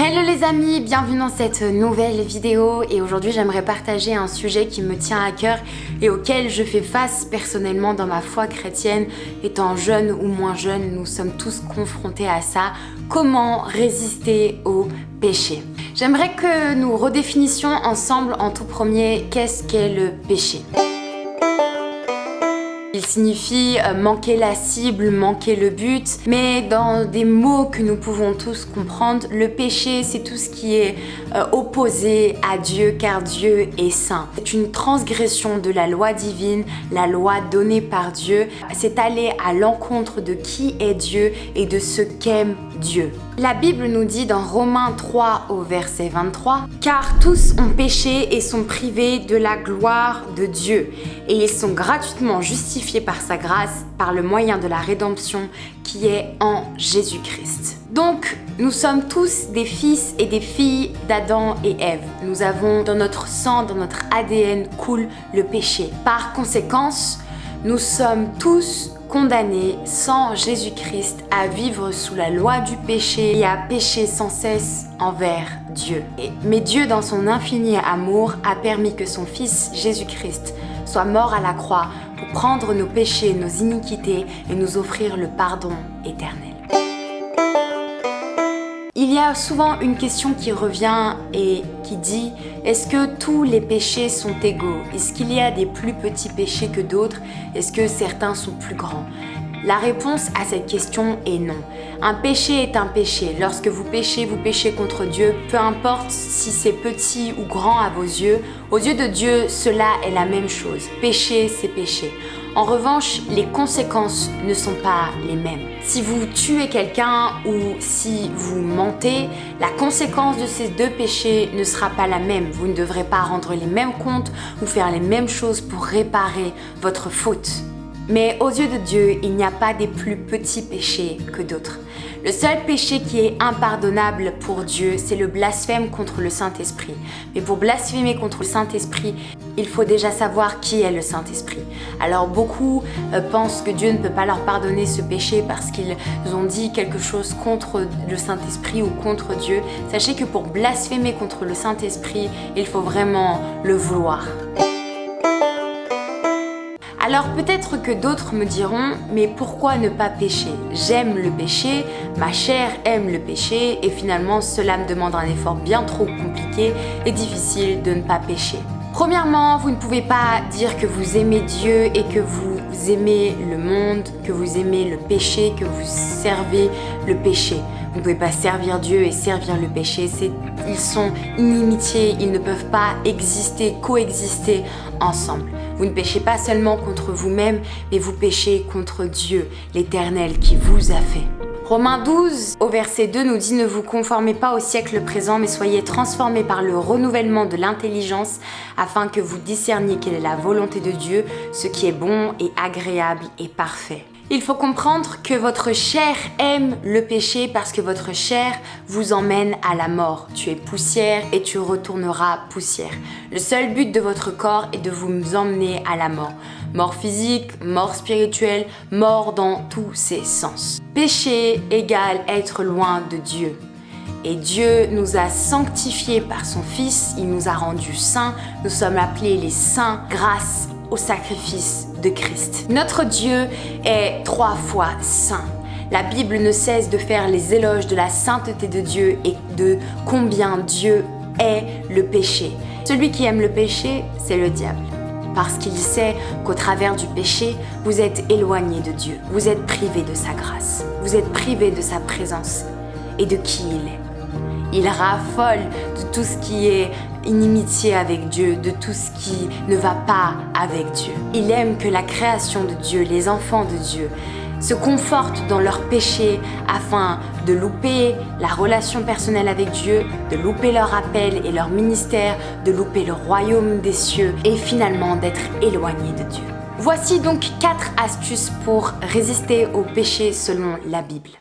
Hello les amis, bienvenue dans cette nouvelle vidéo et aujourd'hui j'aimerais partager un sujet qui me tient à cœur et auquel je fais face personnellement dans ma foi chrétienne. Étant jeune ou moins jeune, nous sommes tous confrontés à ça. Comment résister au péché? J'aimerais que nous redéfinissions ensemble en tout premier qu'est-ce qu'est le péché. Il signifie manquer la cible, manquer le but, mais dans des mots que nous pouvons tous comprendre, le péché c'est tout ce qui est opposé à Dieu car Dieu est saint. C'est une transgression de la loi divine, la loi donnée par Dieu. C'est aller à l'encontre de qui est Dieu et de ce qu'aime Dieu. La Bible nous dit dans Romains 3 au verset 23 « Car tous ont péché et sont privés de la gloire de Dieu, et ils sont gratuitement justifiés par sa grâce, par le moyen de la rédemption qui est en Jésus-Christ. » Donc, nous sommes tous des fils et des filles d'Adam et Ève. Nous avons dans notre sang, dans notre ADN coule le péché. Par conséquence, nous sommes tous condamnés sans Jésus-Christ à vivre sous la loi du péché et à pécher sans cesse envers Dieu. Mais Dieu, dans son infini amour, a permis que son Fils Jésus-Christ soit mort à la croix pour prendre nos péchés, nos iniquités et nous offrir le pardon éternel. Il y a souvent une question qui revient et qui dit « Est-ce que tous les péchés sont égaux? Est-ce qu'il y a des plus petits péchés que d'autres? Est-ce que certains sont plus grands ?» La réponse à cette question est non. Un péché est un péché. Lorsque vous péchez contre Dieu, peu importe si c'est petit ou grand à vos yeux de Dieu, cela est la même chose. Péché, c'est péché. En revanche, les conséquences ne sont pas les mêmes. Si vous tuez quelqu'un ou si vous mentez, la conséquence de ces deux péchés ne sera pas la même. Vous ne devrez pas rendre les mêmes comptes ou faire les mêmes choses pour réparer votre faute. Mais aux yeux de Dieu, il n'y a pas des plus petits péchés que d'autres. Le seul péché qui est impardonnable pour Dieu, c'est le blasphème contre le Saint-Esprit. Mais pour blasphémer contre le Saint-Esprit, il faut déjà savoir qui est le Saint-Esprit. Alors beaucoup pensent que Dieu ne peut pas leur pardonner ce péché parce qu'ils ont dit quelque chose contre le Saint-Esprit ou contre Dieu. Sachez que pour blasphémer contre le Saint-Esprit, il faut vraiment le vouloir. Alors peut-être que d'autres me diront « Mais pourquoi ne pas pécher? J'aime le péché, ma chair aime le péché et finalement cela me demande un effort bien trop compliqué et difficile de ne pas pécher. » Premièrement, vous ne pouvez pas dire que vous aimez Dieu et que vous aimez le monde, que vous aimez le péché, que vous servez le péché. Vous ne pouvez pas servir Dieu et servir le péché. Ils sont inimitiés, ils ne peuvent pas exister, coexister ensemble. Vous ne péchez pas seulement contre vous-même, mais vous péchez contre Dieu, l'Éternel qui vous a fait. Romains 12 au verset 2 nous dit « Ne vous conformez pas au siècle présent, mais soyez transformés par le renouvellement de l'intelligence, afin que vous discerniez quelle est la volonté de Dieu, ce qui est bon et agréable et parfait. » Il faut comprendre que votre chair aime le péché parce que votre chair vous emmène à la mort. Tu es poussière et tu retourneras poussière. Le seul but de votre corps est de vous emmener à la mort. Mort physique, mort spirituelle, mort dans tous ses sens. Péché égale être loin de Dieu. Et Dieu nous a sanctifiés par son Fils, il nous a rendus saints. Nous sommes appelés les saints grâce au sacrifice de Christ. Notre Dieu est 3 fois saint. La Bible ne cesse de faire les éloges de la sainteté de Dieu et de combien Dieu est le péché. Celui qui aime le péché, c'est le diable. Parce qu'il sait qu'au travers du péché, vous êtes éloigné de Dieu. Vous êtes privé de sa grâce. Vous êtes privé de sa présence et de qui il est. Il raffole de tout ce qui est inimitié avec Dieu, de tout ce qui ne va pas avec Dieu. Il aime que la création de Dieu, les enfants de Dieu, se confortent dans leur péché afin de louper la relation personnelle avec Dieu, de louper leur appel et leur ministère, de louper le royaume des cieux et finalement d'être éloignés de Dieu. Voici donc 4 astuces pour résister au péché selon la Bible.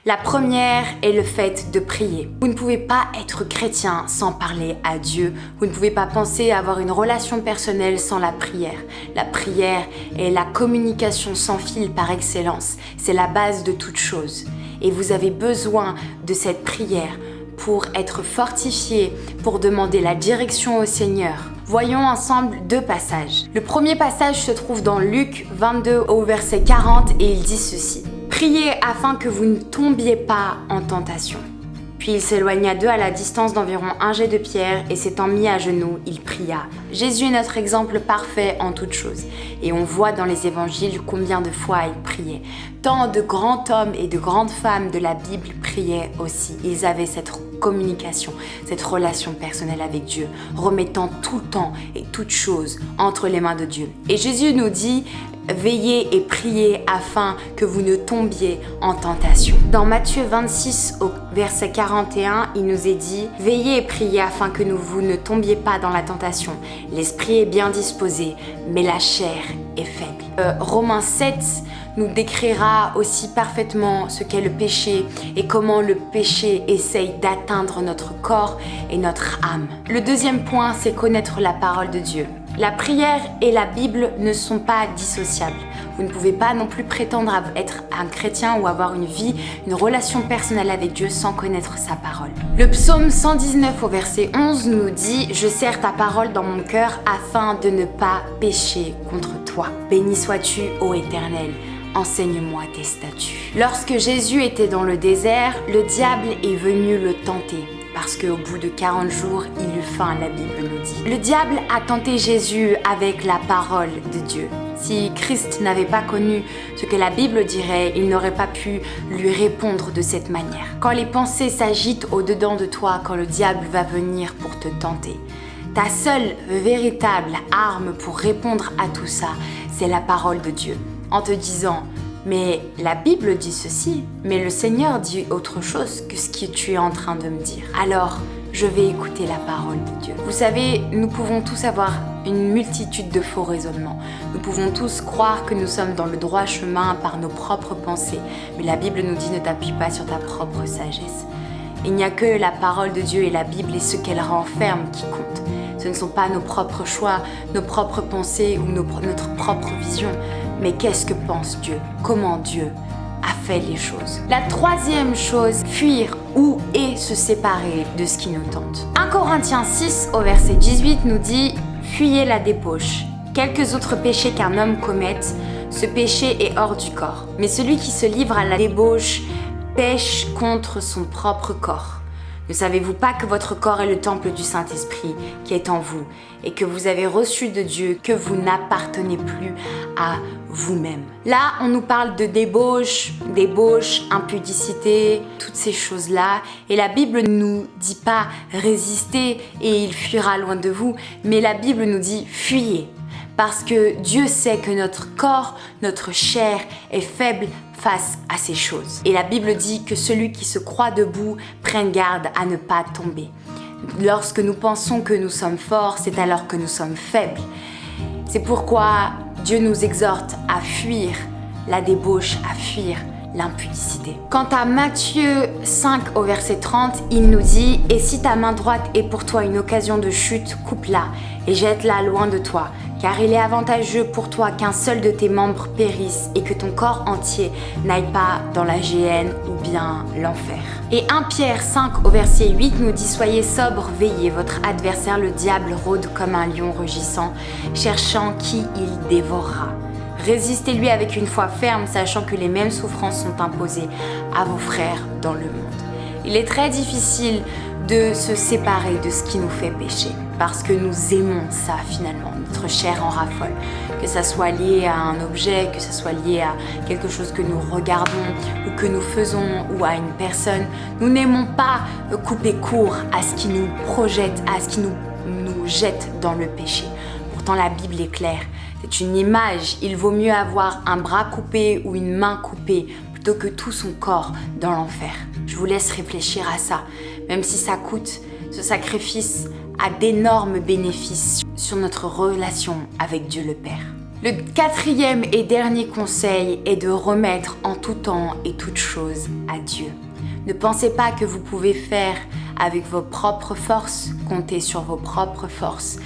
La première est le fait de prier. Vous ne pouvez pas être chrétien sans parler à Dieu. Vous ne pouvez pas penser à avoir une relation personnelle sans la prière. La prière est la communication sans fil par excellence. C'est la base de toute chose. et vous avez besoin de cette prière pour être fortifié, pour demander la direction au Seigneur. Voyons ensemble 2 passages. Le premier passage se trouve dans Luc 22 au verset 40 et il dit ceci. « Priez afin que vous ne tombiez pas en tentation. » Puis il s'éloigna d'eux à la distance d'environ un jet de pierre et s'étant mis à genoux, il pria. Jésus est notre exemple parfait en toutes choses. Et on voit dans les évangiles combien de fois il priait. Tant de grands hommes et de grandes femmes de la Bible priaient aussi. Ils avaient cette communication, cette relation personnelle avec Dieu, remettant tout temps et toutes choses entre les mains de Dieu. Et Jésus nous dit, veillez et priez afin que vous ne tombiez en tentation. Dans Matthieu 26 au verset 41, il nous est dit, veillez et priez afin que vous ne tombiez pas dans la tentation. L'esprit est bien disposé, mais la chair est faible. Romains 7 nous décrira aussi parfaitement ce qu'est le péché et comment le péché essaye d'atteindre notre corps et notre âme. Le deuxième point, c'est connaître la parole de Dieu. La prière et la Bible ne sont pas dissociables. Vous ne pouvez pas non plus prétendre être un chrétien ou avoir une vie, une relation personnelle avec Dieu sans connaître sa parole. Le psaume 119 au verset 11 nous dit « Je serre ta parole dans mon cœur afin de ne pas pécher contre toi. Béni sois-tu, ô Éternel. Enseigne-moi tes statuts. » Lorsque Jésus était dans le désert, le diable est venu le tenter. Parce qu'au bout de 40 jours, il eut faim, la Bible nous dit. Le diable a tenté Jésus avec la parole de Dieu. Si Christ n'avait pas connu ce que la Bible dirait, il n'aurait pas pu lui répondre de cette manière. Quand les pensées s'agitent au-dedans de toi, quand le diable va venir pour te tenter, ta seule véritable arme pour répondre à tout ça, c'est la parole de Dieu. En te disant, mais la Bible dit ceci, mais le Seigneur dit autre chose que ce que tu es en train de me dire. Alors, je vais écouter la parole de Dieu. Vous savez, nous pouvons tous avoir une multitude de faux raisonnements. Nous pouvons tous croire que nous sommes dans le droit chemin par nos propres pensées. Mais la Bible nous dit ne t'appuie pas sur ta propre sagesse. Il n'y a que la parole de Dieu et la Bible et ce qu'elle renferme qui compte. Ce ne sont pas nos propres choix, nos propres pensées ou notre propre vision. Mais qu'est-ce que pense Dieu? Comment Dieu a fait les choses? La troisième chose, fuir ou et se séparer de ce qui nous tente. 1 Corinthiens 6 au verset 18 nous dit « Fuyez la débauche. Quelques autres péchés qu'un homme commette, ce péché est hors du corps. Mais celui qui se livre à la débauche pêche contre son propre corps. Ne savez-vous pas que votre corps est le temple du Saint-Esprit qui est en vous et que vous avez reçu de Dieu, que vous n'appartenez plus à vous-même ?» Là, on nous parle de débauche, impudicité, toutes ces choses-là. Et la Bible ne nous dit pas résister et il fuira loin de vous, mais la Bible nous dit fuyez. Parce que Dieu sait que notre corps, notre chair est faible face à ces choses. Et la Bible dit que celui qui se croit debout prenne garde à ne pas tomber. Lorsque nous pensons que nous sommes forts, c'est alors que nous sommes faibles. C'est pourquoi Dieu nous exhorte à fuir la débauche, à fuir l'impudicité. Quant à Matthieu 5 au verset 30, il nous dit « Et si ta main droite est pour toi une occasion de chute, coupe-la et jette-la loin de toi. Car il est avantageux pour toi qu'un seul de tes membres périsse et que ton corps entier n'aille pas dans la géhenne ou bien l'enfer. » Et 1 Pierre 5 au verset 8 nous dit « Soyez sobres, veillez, votre adversaire le diable rôde comme un lion rugissant, cherchant qui il dévorera. Résistez-lui avec une foi ferme, sachant que les mêmes souffrances sont imposées à vos frères dans le monde. » Il est très difficile de se séparer de ce qui nous fait pécher, parce que nous aimons ça finalement, notre chair en raffole. Que ça soit lié à un objet, que ça soit lié à quelque chose que nous regardons ou que nous faisons ou à une personne. Nous n'aimons pas couper court à ce qui nous projette, à ce qui nous jette dans le péché. Pourtant la Bible est claire, c'est une image. Il vaut mieux avoir un bras coupé ou une main coupée plutôt que tout son corps dans l'enfer. Je vous laisse réfléchir à ça, même si ça coûte, ce sacrifice a d'énormes bénéfices sur notre relation avec Dieu le Père. Le quatrième et dernier conseil est de remettre en tout temps et toutes choses à Dieu. Ne pensez pas que vous pouvez faire avec vos propres forces, compter sur vos propres forces,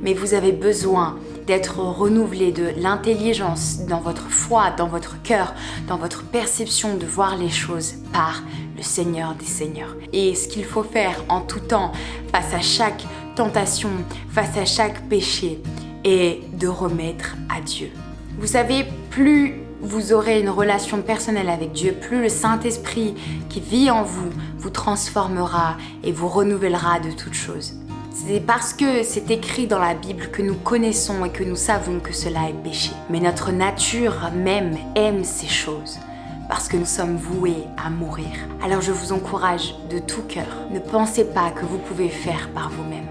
mais vous avez besoin d'être renouvelé, de l'intelligence dans votre foi, dans votre cœur, dans votre perception de voir les choses par le Seigneur des Seigneurs. Et ce qu'il faut faire en tout temps, face à chaque tentation, face à chaque péché, est de remettre à Dieu. Vous savez, plus vous aurez une relation personnelle avec Dieu, plus le Saint-Esprit qui vit en vous vous transformera et vous renouvellera de toutes choses. C'est parce que c'est écrit dans la Bible que nous connaissons et que nous savons que cela est péché. Mais notre nature même aime ces choses, parce que nous sommes voués à mourir. Alors je vous encourage de tout cœur, ne pensez pas que vous pouvez faire par vous-même,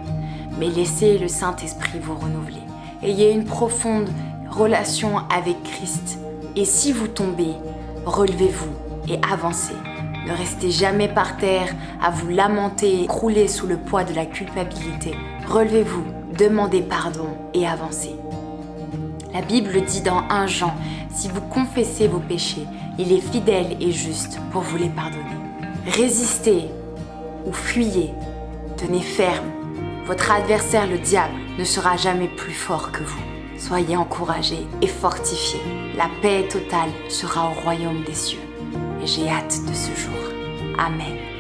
mais laissez le Saint-Esprit vous renouveler. Ayez une profonde relation avec Christ. Et si vous tombez, relevez-vous et avancez. Ne restez jamais par terre à vous lamenter et crouler sous le poids de la culpabilité. Relevez-vous, demandez pardon et avancez. La Bible dit dans 1 Jean, si vous confessez vos péchés, il est fidèle et juste pour vous les pardonner. Résistez ou fuyez, tenez ferme. Votre adversaire, le diable, ne sera jamais plus fort que vous. Soyez encouragés et fortifiés. La paix totale sera au royaume des cieux. Et j'ai hâte de ce jour. Amen.